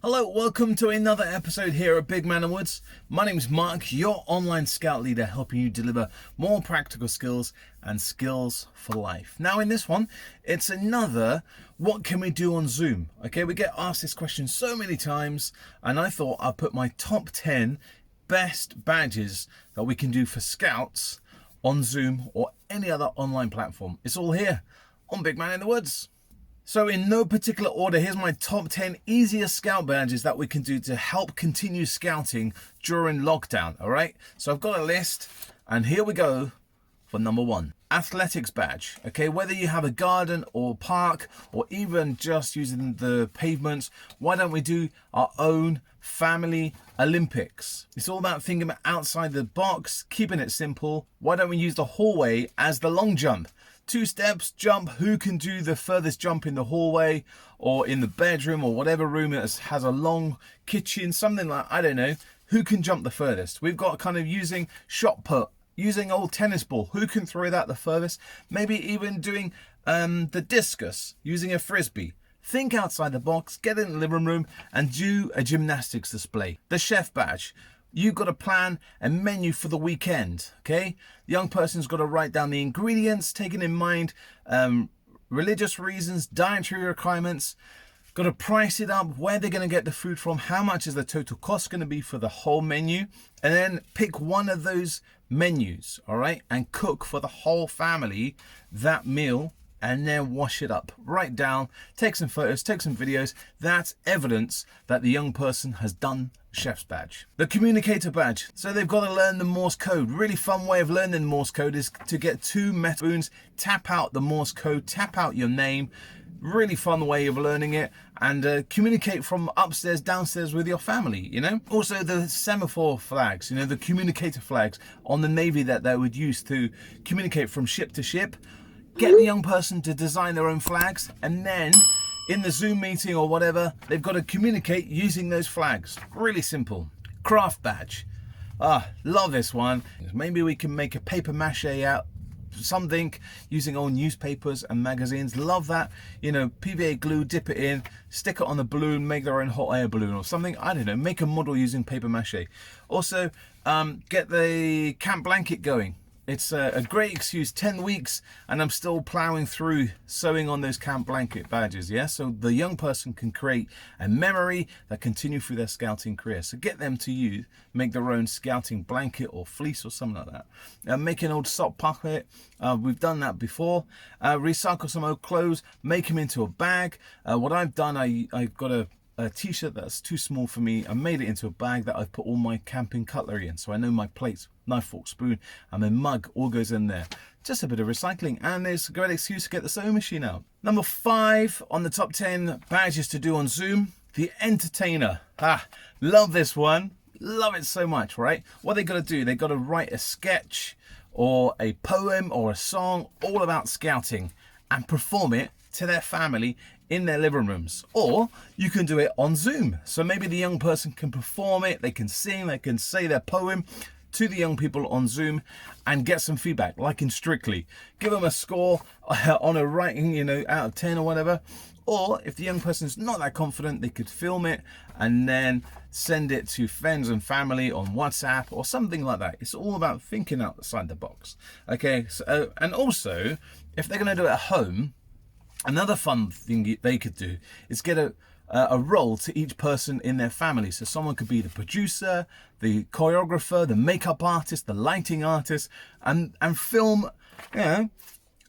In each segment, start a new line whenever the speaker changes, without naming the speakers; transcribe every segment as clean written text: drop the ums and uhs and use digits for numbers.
Hello, welcome to another episode here at Big Man and Woods. My name is Mark, your online scout leader, helping you deliver more practical skills and skills for life. Now in this one, it's another what can we do on Zoom? Okay, we get asked this question so many times, and I thought I'd put my top 10 best badges that we can do for scouts on Zoom or any other online platform. It's all here on Big Man in the Woods. So in no particular order, here's my top 10 easiest scout badges that we can do to help continue scouting during lockdown, all right? So I've got a list, and here we go for number 1. Athletics badge, okay? Whether you have a garden or park or even just using the pavements, why don't we do our own family Olympics? It's all about thinking outside the box, keeping it simple. Why don't we use the hallway as the long jump? 2 steps, jump. Who can do the furthest jump in the hallway or in the bedroom or whatever room that has a long kitchen, something like, I don't know. Who can jump the furthest? We've got kind of using shot put, using old tennis ball. Who can throw that the furthest? Maybe even doing the discus, using a frisbee. Think outside the box, get in the living room and do a gymnastics display. The chef badge. You've got to plan a menu for the weekend, okay? The young person's got to write down the ingredients, taking in mind religious reasons, dietary requirements, got to price it up, where they're going to get the food from, how much is the total cost going to be for the whole menu, and then pick one of those menus, all right? And cook for the whole family that meal, and then wash it up. Write down, take some photos, take some videos. That's evidence that the young person has done chef's badge. The communicator badge. So they've got to learn the Morse code. Really fun way of learning Morse code is to get 2 metal spoons, tap out the Morse code, tap out your name. Really fun way of learning it, and communicate from upstairs, downstairs with your family, you know. Also the semaphore flags, you know, the communicator flags on the Navy that they would use to communicate from ship to ship. Get the young person to design their own flags, and then in the Zoom meeting or whatever, they've got to communicate using those flags. Really simple. Craft badge. Love this one. Maybe we can make a paper mache out something using old newspapers and magazines. Love that. You know, PVA glue, dip it in, stick it on a balloon, make their own hot air balloon or something. I don't know, make a model using paper mache. Also, get the camp blanket going. It's a great excuse. 10 weeks and I'm still plowing through sewing on those camp blanket badges, yeah? So the young person can create a memory that continue through their scouting career. So get them to make their own scouting blanket or fleece or something like that. Make an old sock pocket. We've done that before. Recycle some old clothes, make them into a bag. What I've done, I've got a t-shirt that's too small for me. I made it into a bag that I've put all my camping cutlery in, so I know my plates, knife, fork, spoon, and my mug all goes in there. Just a bit of recycling, and it's a great excuse to get the sewing machine out. Number 5 on the top 10 badges to do on Zoom, the entertainer. Love this one. Love it so much, right? What they got to do, they got to write a sketch or a poem or a song all about scouting and perform it to their family in their living rooms. Or you can do it on Zoom. So maybe the young person can perform it, they can sing, they can say their poem to the young people on Zoom and get some feedback, like in Strictly. Give them a score on a writing, you know, out of 10 or whatever. Or if the young person's not that confident, they could film it and then send it to friends and family on WhatsApp or something like that. It's all about thinking outside the box. Okay, so, and also, if they're gonna do it at home, another fun thing they could do is get a role to each person in their family. So someone could be the producer, the choreographer, the makeup artist, the lighting artist, and film, you know,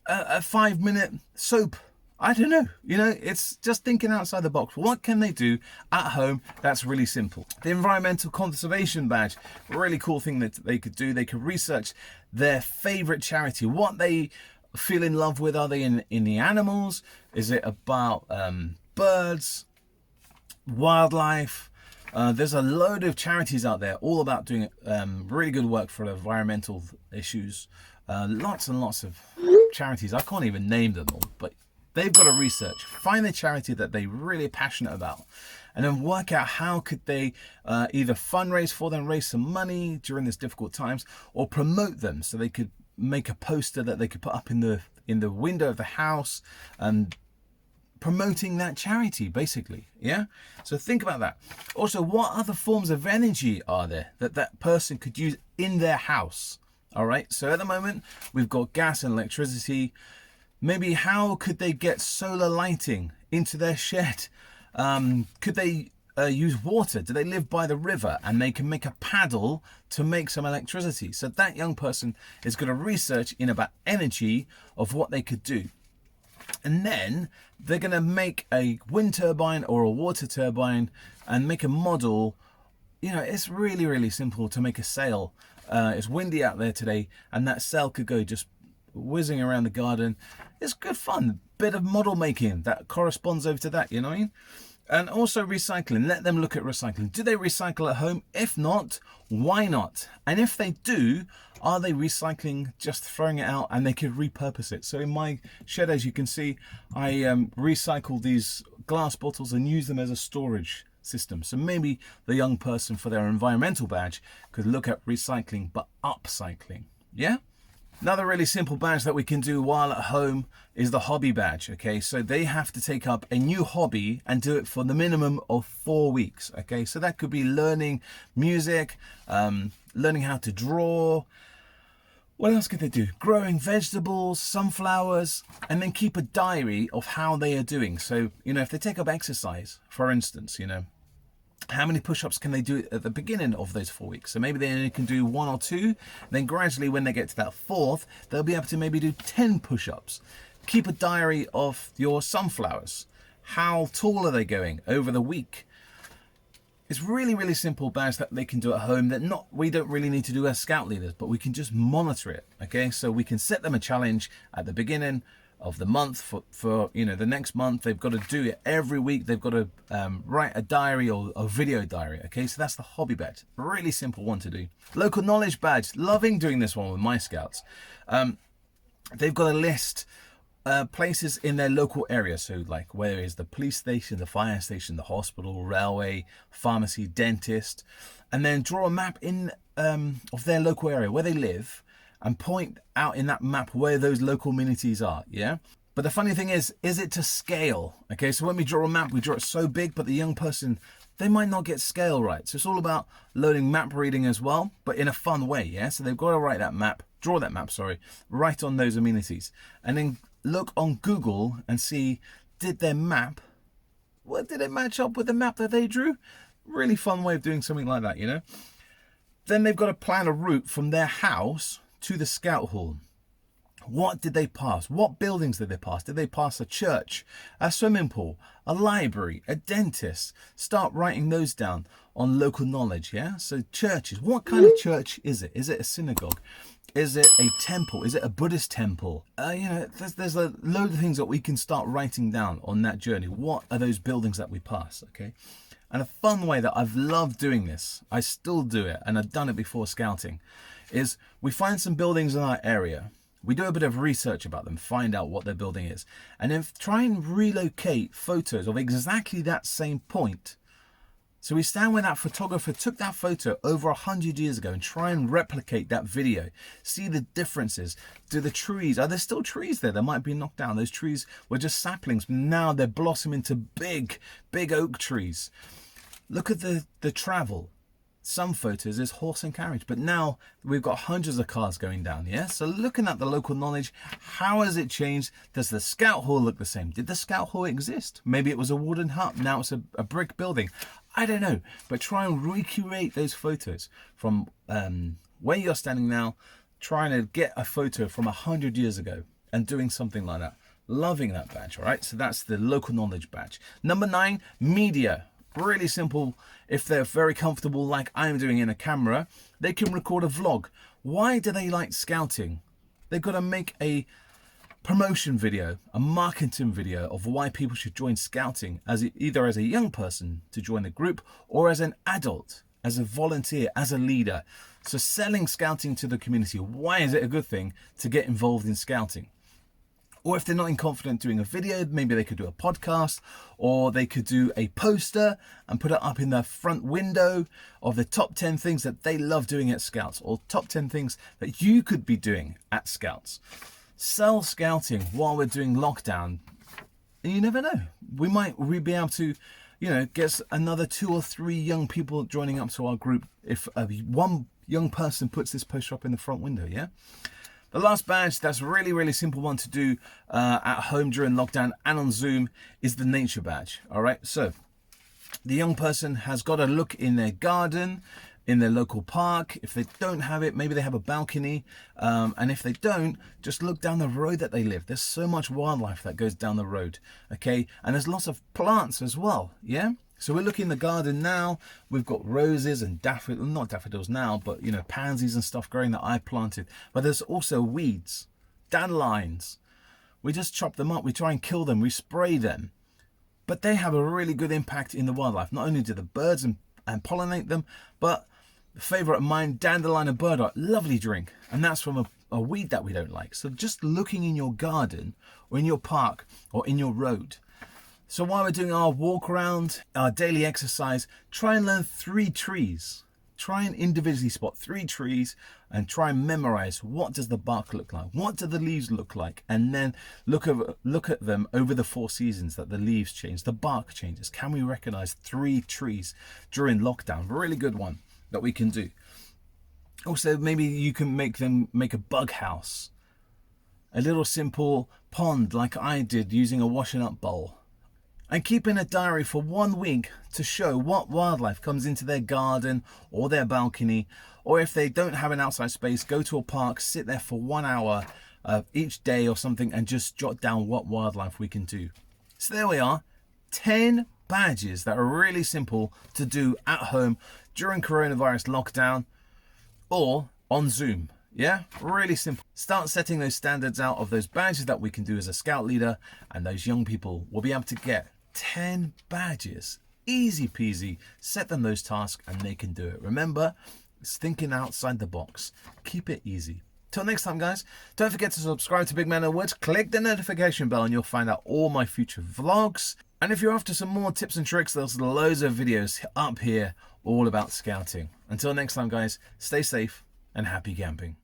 a 5-minute soap. I don't know, you know, it's just thinking outside the box. What can they do at home that's really simple? The environmental conservation badge, really cool thing that they could do. They could research their favorite charity, what they feel in love with. Are they in the animals? Is it about birds, wildlife? There's a load of charities out there all about doing really good work for environmental issues. Lots and lots of charities. I can't even name them all, but they've got to research, find the charity that they're really passionate about, and then work out how could they either fundraise for them, raise some money during these difficult times, or promote them. So they could make a poster that they could put up in the window of the house and promoting that charity, basically. Yeah. So think about that. Also, what other forms of energy are there that that person could use in their house? All right. So at the moment, we've got gas and electricity. Maybe how could they get solar lighting into their shed? Could they use water? Do they live by the river and they can make a paddle to make some electricity? So that young person is going to research in about energy of what they could do. And then they're going to make a wind turbine or a water turbine and make a model. You know, it's really, really simple to make a sail. It's windy out there today, and that sail could go just whizzing around the garden. It's good fun. Bit of model making that corresponds over to that, you know what I mean? And also recycling. Let them look at recycling. Do they recycle at home? If not, why not? And if they do, are they recycling, just throwing it out, and they could repurpose it? So in my shed, as you can see, I recycle these glass bottles and use them as a storage system. So maybe the young person for their environmental badge could look at recycling, but upcycling. Yeah? Another really simple badge that we can do while at home is the hobby badge. Okay, so they have to take up a new hobby and do it for the minimum of 4 weeks. Okay, so that could be learning music, learning how to draw. What else could they do? Growing vegetables, sunflowers, and then keep a diary of how they are doing. So, you know, if they take up exercise, for instance, you know, how many push-ups can they do at the beginning of those 4 weeks? So maybe they only can do 1 or 2. Then gradually, when they get to that 4th, they'll be able to maybe do 10 push-ups. Keep a diary of your sunflowers. How tall are they going over the week? It's really, really simple badge that they can do at home that we don't really need to do as scout leaders, but we can just monitor it. Okay, so we can set them a challenge at the beginning of the month for you know, the next month. They've got to do it every week. They've got to write a diary or a video diary. Okay, so that's the hobby badge. Really simple one to do. Local knowledge badge. Loving doing this one with my scouts. They've got a list places in their local area. So like, where is the police station, the fire station, the hospital, railway, pharmacy, dentist, and then draw a map in of their local area where they live, and point out in that map where those local amenities are. Yeah. But the funny thing is it to scale? Okay, so when we draw a map, we draw it so big, but the young person, they might not get scale right. So it's all about learning map reading as well, but in a fun way. Yeah. So they've got to write that map, draw that map, sorry, write on those amenities, and then look on Google and see, did their map, what did it match up with the map that they drew? Really fun way of doing something like that, you know. Then they've got to plan a route from their house to the scout hall. What did they pass? What buildings did they pass? Did they pass a church, a swimming pool, a library, a dentist? Start writing those down on local knowledge, yeah? So churches, what kind of church is it? Is it a synagogue? Is it a temple? Is it a Buddhist temple? You know, there's a load of things that we can start writing down on that journey. What are those buildings that we pass, okay? And a fun way that I've loved doing this, I still do it, and I've done it before scouting, is we find some buildings in our area. We do a bit of research about them, find out what their building is, and then try and relocate photos of exactly that same point. So we stand where that photographer took that photo over 100 years ago and try and replicate that video. See the differences. Do the trees, are there still trees there that might be knocked down? Those trees were just saplings. Now they're blossoming into big, big oak trees. Look at the travel. Some photos is horse and carriage, but now we've got hundreds of cars going down, yeah? So looking at the local knowledge, how has it changed? Does the scout hall look the same? Did the scout hall exist? Maybe it was a wooden hut, now it's a brick building. I don't know, but try and recreate those photos from where you're standing now, trying to get a photo from 100 years ago and doing something like that. Loving that badge, all right? So that's the local knowledge badge. Number 9, media. Really simple. If they're very comfortable, like I'm doing in a camera, they can record a vlog. Why do they like scouting? They've got to make a promotion video, a marketing video of why people should join scouting, either as a young person to join the group or as an adult, as a volunteer, as a leader. So selling scouting to the community. Why is it a good thing to get involved in scouting? Or if they're not confident doing a video, maybe they could do a podcast, or they could do a poster and put it up in the front window of the top 10 things that they love doing at Scouts, or top 10 things that you could be doing at Scouts. Sell scouting while we're doing lockdown. And you never know. We be able to, get another 2 or 3 young people joining up to our group if one young person puts this poster up in the front window, yeah? The last badge that's really, really simple one to do at home during lockdown and on Zoom is the nature badge, all right? So the young person has got to look in their garden, in their local park. If they don't have it, maybe they have a balcony. And if they don't, just look down the road that they live. There's so much wildlife that goes down the road, okay? And there's lots of plants as well, yeah? So we're looking in the garden now. We've got roses and daffodils, not daffodils now, but pansies and stuff growing that I planted. But there's also weeds, dandelions. We just chop them up. We try and kill them. We spray them. But they have a really good impact in the wildlife. Not only do the birds and pollinate them, but the favorite of mine, dandelion and burdock, lovely drink. And that's from a weed that we don't like. So just looking in your garden or in your park or in your road. So while we're doing our walk around, our daily exercise, try and learn 3 trees. Try and individually spot 3 trees and try and memorize, what does the bark look like? What do the leaves look like? And then look at them over the 4 seasons that the leaves change, the bark changes. Can we recognize 3 trees during lockdown? Really good one that we can do. Also, maybe you can make a bug house. A little simple pond like I did using a washing up bowl. And keep in a diary for 1 week to show what wildlife comes into their garden or their balcony. Or if they don't have an outside space, go to a park, sit there for 1 hour each day or something and just jot down what wildlife we can do. So there we are, 10 badges that are really simple to do at home during coronavirus lockdown or on Zoom. Yeah, really simple. Start setting those standards out of those badges that we can do as a scout leader, and those young people will be able to get 10 badges. Easy peasy. Set them those tasks and they can do it. Remember, it's thinking outside the box. Keep it easy. Till next time, guys, don't forget to subscribe to Big Man in the Woods. Click the notification bell and you'll find out all my future vlogs. And if you're after some more tips and tricks, there's loads of videos up here all about scouting. Until next time, guys, stay safe and happy camping.